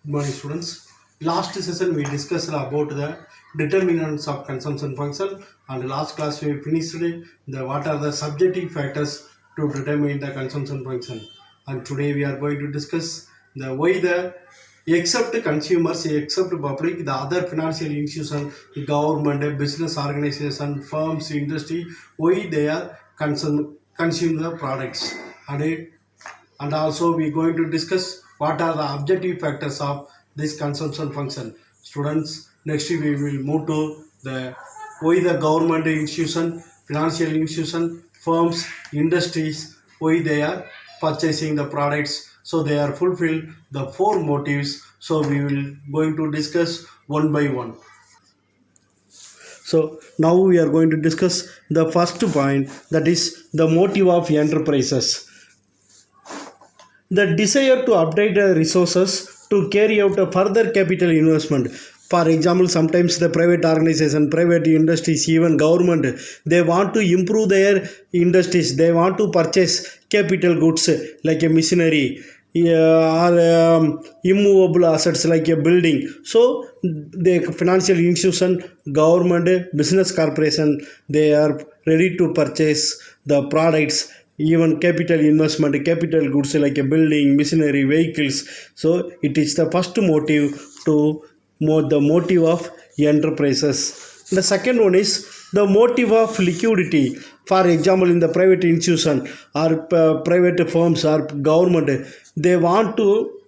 Good morning, students. Last session we discussed about the determinants of consumption function, and last class we finished what are the subjective factors to determine the consumption function. And today we are going to discuss the why the except consumers, except public, the other financial institution, government, business organization, firms, industry, why they are consume the products. And also we going to discuss what are the objective factors of this consumption function. Students, next we will move to the why the government institution, financial institution, firms, industries, why they are purchasing the products, so they are fulfill the four motives. So we will going to discuss one by one. So now we are going to discuss the first point, that is the motive of enterprises. The desire to update the resources to carry out a further capital investment. For example, sometimes the private organization, private industries, even government, they want to improve their industries. They want to purchase capital goods like a machinery or immovable assets like a building. So the financial institution, government, business corporation, they are ready to purchase the products, even capital investment, capital goods like a building, machinery, vehicles. So it is the first motive to the motive of enterprises. The second one is the motive of liquidity. For example, in the private institution or private firms or government, they want to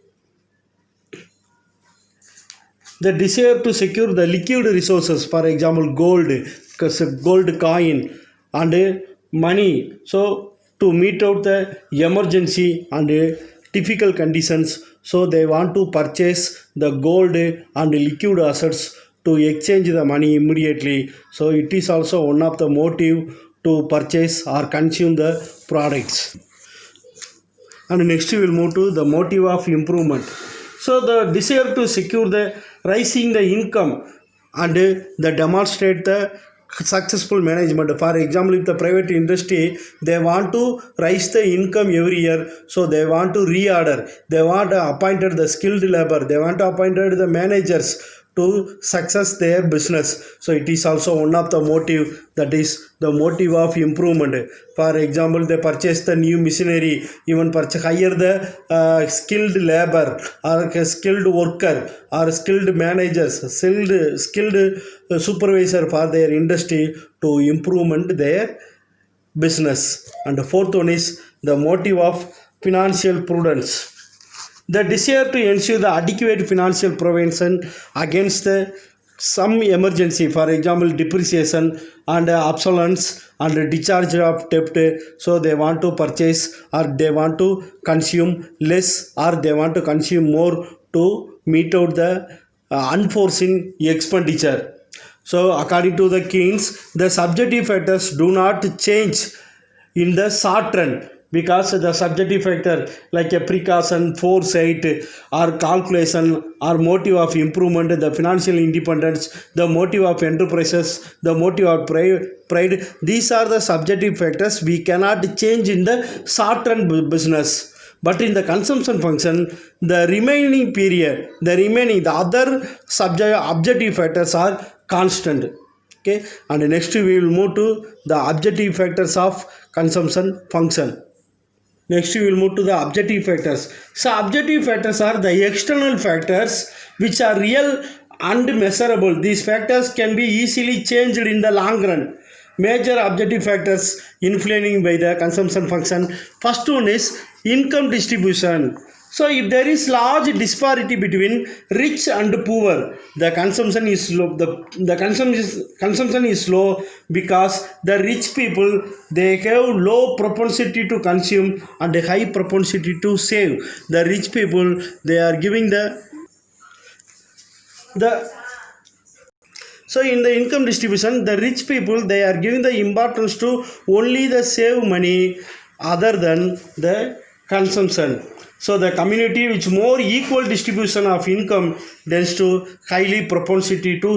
the desire to secure the liquid resources. For example, gold coin and money. So to meet out the emergency and difficult conditions, so they want to purchase the gold and liquid assets to exchange the money immediately. So it is also one of the motive to purchase or consume the products. And next we will move to the motive of improvement. So the desire to secure the rising the income and the demonstrate the successful management. For example, if the private industry, they want to raise the income every year, so they want to reorder, they want to appointed the skilled labor, they want to appointed the managers to success their business. So it is also one of the motive, that is the motive of improvement. For example, they purchase the new machinery, even hire the skilled labor or skilled worker or skilled managers, skilled supervisor for their industry to improvement their business. And the fourth one is the motive of financial prudence. The desire to ensure the adequate financial prevention against some emergency, for example, depreciation and obsolescence and discharge of debt. So they want to purchase or they want to consume less or they want to consume more to meet out the unforeseen expenditure. So according to the Keynes, the subjective factors do not change in the short run, because the subjective factor like a precaution, foresight or calculation or motive of improvement, the financial independence, the motive of enterprises, the motive of pride, these are the subjective factors we cannot change in the short run business. But in the consumption function, the remaining period, the other objective factors are constant. Okay, and next we will move to the objective factors of consumption function. Next we will move to the objective factors. So objective factors are the external factors which are real and measurable. These factors can be easily changed in the long run. Major objective factors influencing by the consumption function. First one is income distribution. So if there is large disparity between rich and poor, the consumption is low. The consumption is low because the rich people, they have low propensity to consume and a high propensity to save. The rich people, they are giving so in the income distribution, the rich people, they are giving the importance to only the save money other than the consumption. So the community which more equal distribution of income tends to highly propensity to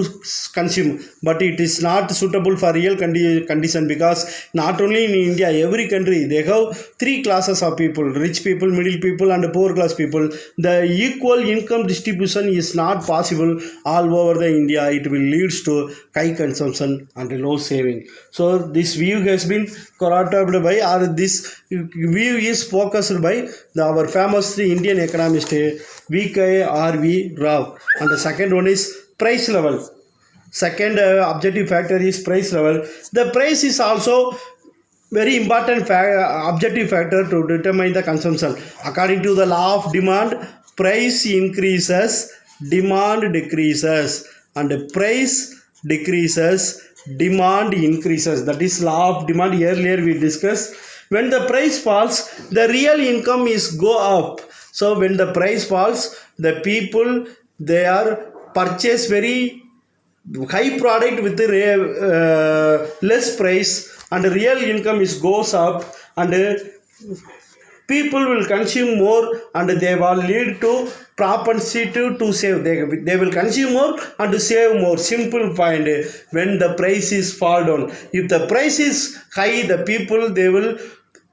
consume, but it is not suitable for real condition, because not only in India, every country they have three classes of people: rich people, middle people, and poor class people. The equal income distribution is not possible all over the India. It will leads to high consumption and low saving. So this view has been corroborated by, or this view is focused by our famous Indian economist V.K.R.V. Rao. And the second one is price level. Second objective factor is price level. The price is also very important objective factor to determine the consumption. According to the law of demand, price increases, demand decreases, and price decreases, demand increases. That is law of demand. Earlier we discussed. When the price falls, the real income is go up. So when the price falls, the people, they are purchase very high product with less price, and real income is goes up, and people will consume more, and they will lead to propensity to save. They will consume more and save more. Simple point. When the price is fall down, if the price is high, the people, they will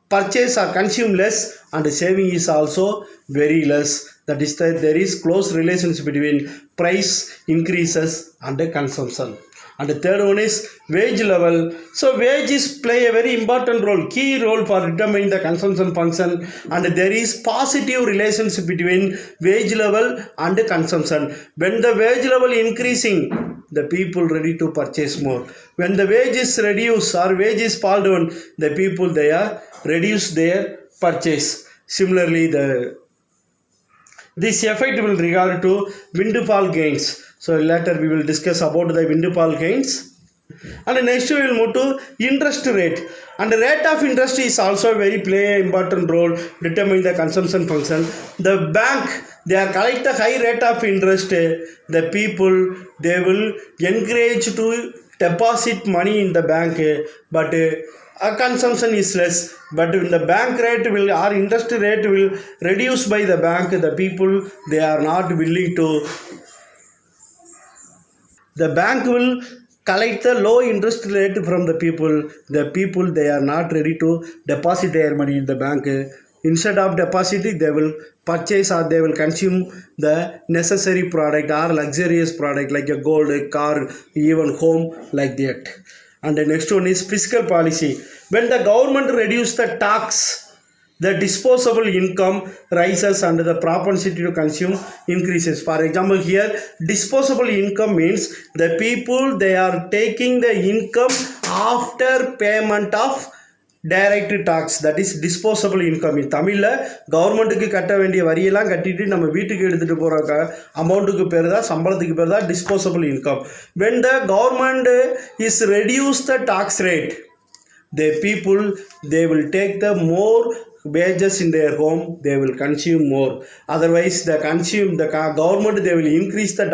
purchase or consume less, and saving is also very less. That is that there is close relationship between price increases and consumption. And the third one is wage level. So wages play a very important role, key role for determining the consumption function, and there is positive relationship between wage level and consumption. When the wage level increasing, the people ready to purchase more. When the wages reduce or wages fall down, the people, they are reduce their purchase. Similarly, this effect will regard to windfall gains. So later we will discuss about the windfall gains. And next we will move to interest rate. And the rate of interest is also very play an important role determining the consumption function. The bank, they are collect a high rate of interest. The people, they will encourage to deposit money in the bank, but consumption is less. But when the bank rate will, or interest rate will reduce by the bank, the people, they are not willing to. The bank will collect the low interest rate from the people. The people, they are not ready to deposit their money in the bank. Instead of depositing, they will purchase or they will consume the necessary product or luxurious product like a gold, a car, even home, like that. And the next one is fiscal policy. When the government reduce the tax, the disposable income rises and the propensity to consume increases. For example, here disposable income means the people, they are taking the income after payment of direct tax. That is disposable income. In Tamil, கவர்மெண்ட்டுக்கு கட்ட வேண்டிய வரியெல்லாம் கட்டிட்டு நம்ம வீட்டுக்கு எடுத்துட்டு போற அமௌண்ட்டுக்கு பேர் தான், சம்பளத்துக்கு பேர் தான் disposable income. When the government is reduce the tax rate, the people, they will take the more wages in their home, they will consume more. Otherwise, the government, they will increase the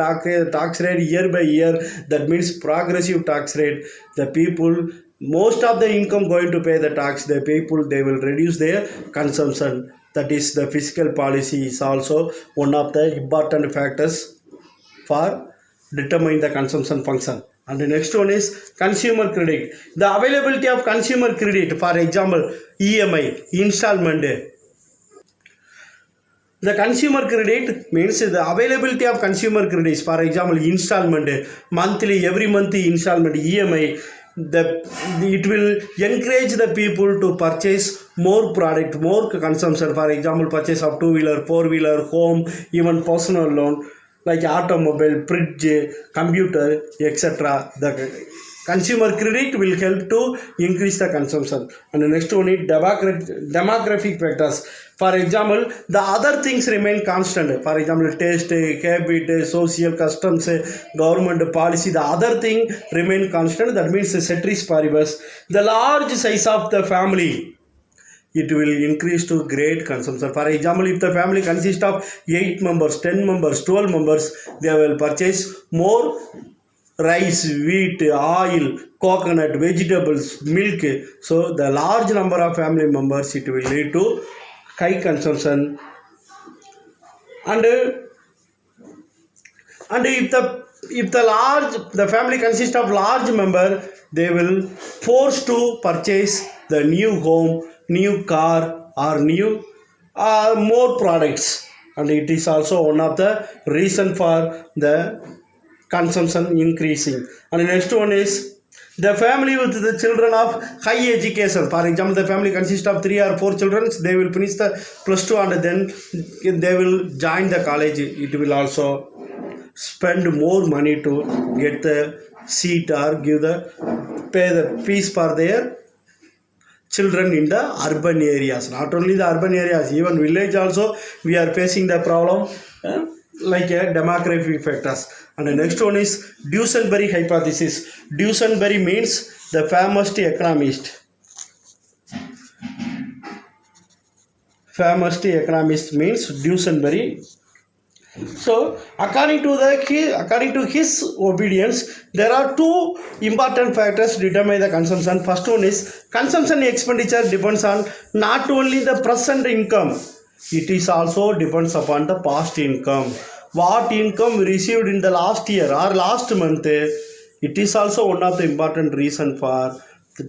tax rate year by year. That means progressive tax rate. The people, most of the income going to pay the tax. The people, they will reduce their consumption. That is, the fiscal policy is also one of the important factors for determining the consumption function. And the next one is consumer credit. The availability of consumer credit, for example, EMI, installment. The consumer credit means the availability of consumer credits. For example, installment, monthly, every month installment, EMI. It will encourage the people to purchase more product, more consumption. For example, purchase of 2-wheeler, 4-wheeler, home, even personal loan, like automobile, fridge, computer, etc. The consumer credit will help to increase the consumption. And the next one is demographic factors. For example, the other things remain constant. For example, taste, habit, social customs, government policy, the other thing remain constant. That means ceteris paribus. The large size of the family, it will increase to great consumption. For example, if the family consists of 8 members, 10 members, 12 members, they will purchase more rice, wheat, oil, coconut, vegetables, milk. So the large number of family members, it will lead to high consumption. and if the family consists of large member, they will force to purchase the new home, new car, or new more products, and it is also one of the reason for the consumption increasing. And the next one is the family with the children of high education. For example, the family consists of 3 or 4 children. They will finish the +2 and then they will join the college. It will also spend more money to get the seat or pay the fees for their children in the urban areas. Not only the urban areas, even village also we are facing the problem, like a demographic factors. And the next one is Duesenberry hypothesis. Duesenberry means the famous economist. Famous economist means Duesenberry. So according to his obedience, there are 2 important factors determine the consumption. First one is consumption expenditure depends on not only the present income, it is also depends upon the past income. What income received in the last year or last month, it is also one of the important reason for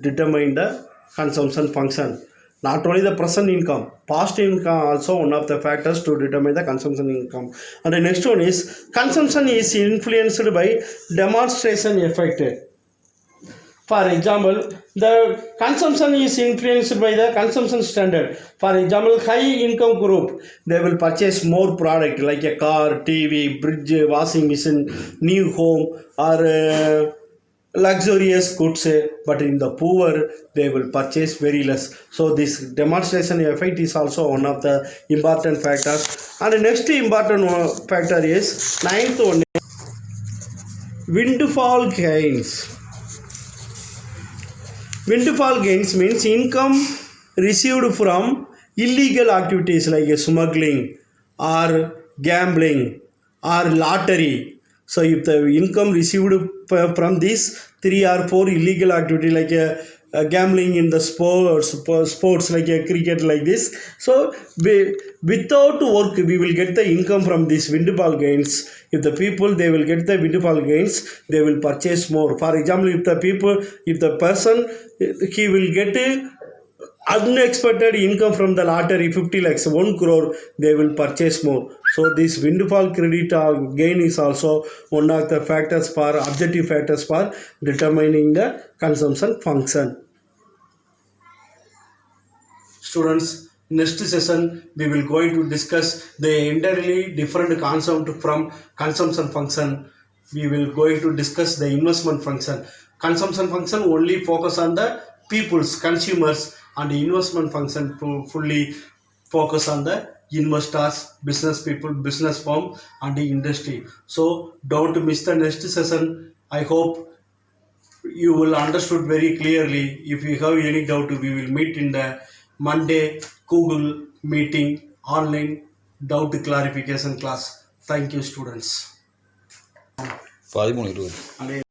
determining the consumption function. Not only the present income, past income also one of the factors to determine the consumption income. And the next one is consumption is influenced by demonstration effect. For example, the consumption is influenced by the consumption standard. For example, high income group, they will purchase more product like a car, TV, fridge, washing machine, new home, or luxurious goods, but in the poor they will purchase very less. So this demonstration effect is also one of the important factors. And the next important factor is 9th one, windfall gains. Windfall gains means income received from illegal activities like smuggling or gambling or lottery. So if the income received from these 3 or 4 illegal activity like gambling in the sports like a cricket like this, so without work we will get the income from these windfall gains. If the people they will get the windfall gains, they will purchase more. For example, if the person he will get unexpected income from the lottery 50 lakhs 1 crore, they will purchase more. So this windfall credit gain is also one of the factors for objective factors for determining the consumption function. Students, next session we will going to discuss the entirely different concept from consumption function. We will going to discuss the investment function. Consumption function only focus on the people's consumers, and the investment function to fully focus on the investors, business people, business firm, and the industry. So don't miss the next session. I hope you will understood very clearly. If you have any doubt, we will meet in the Monday Google meeting online doubt clarification class. Thank you, students. 13-20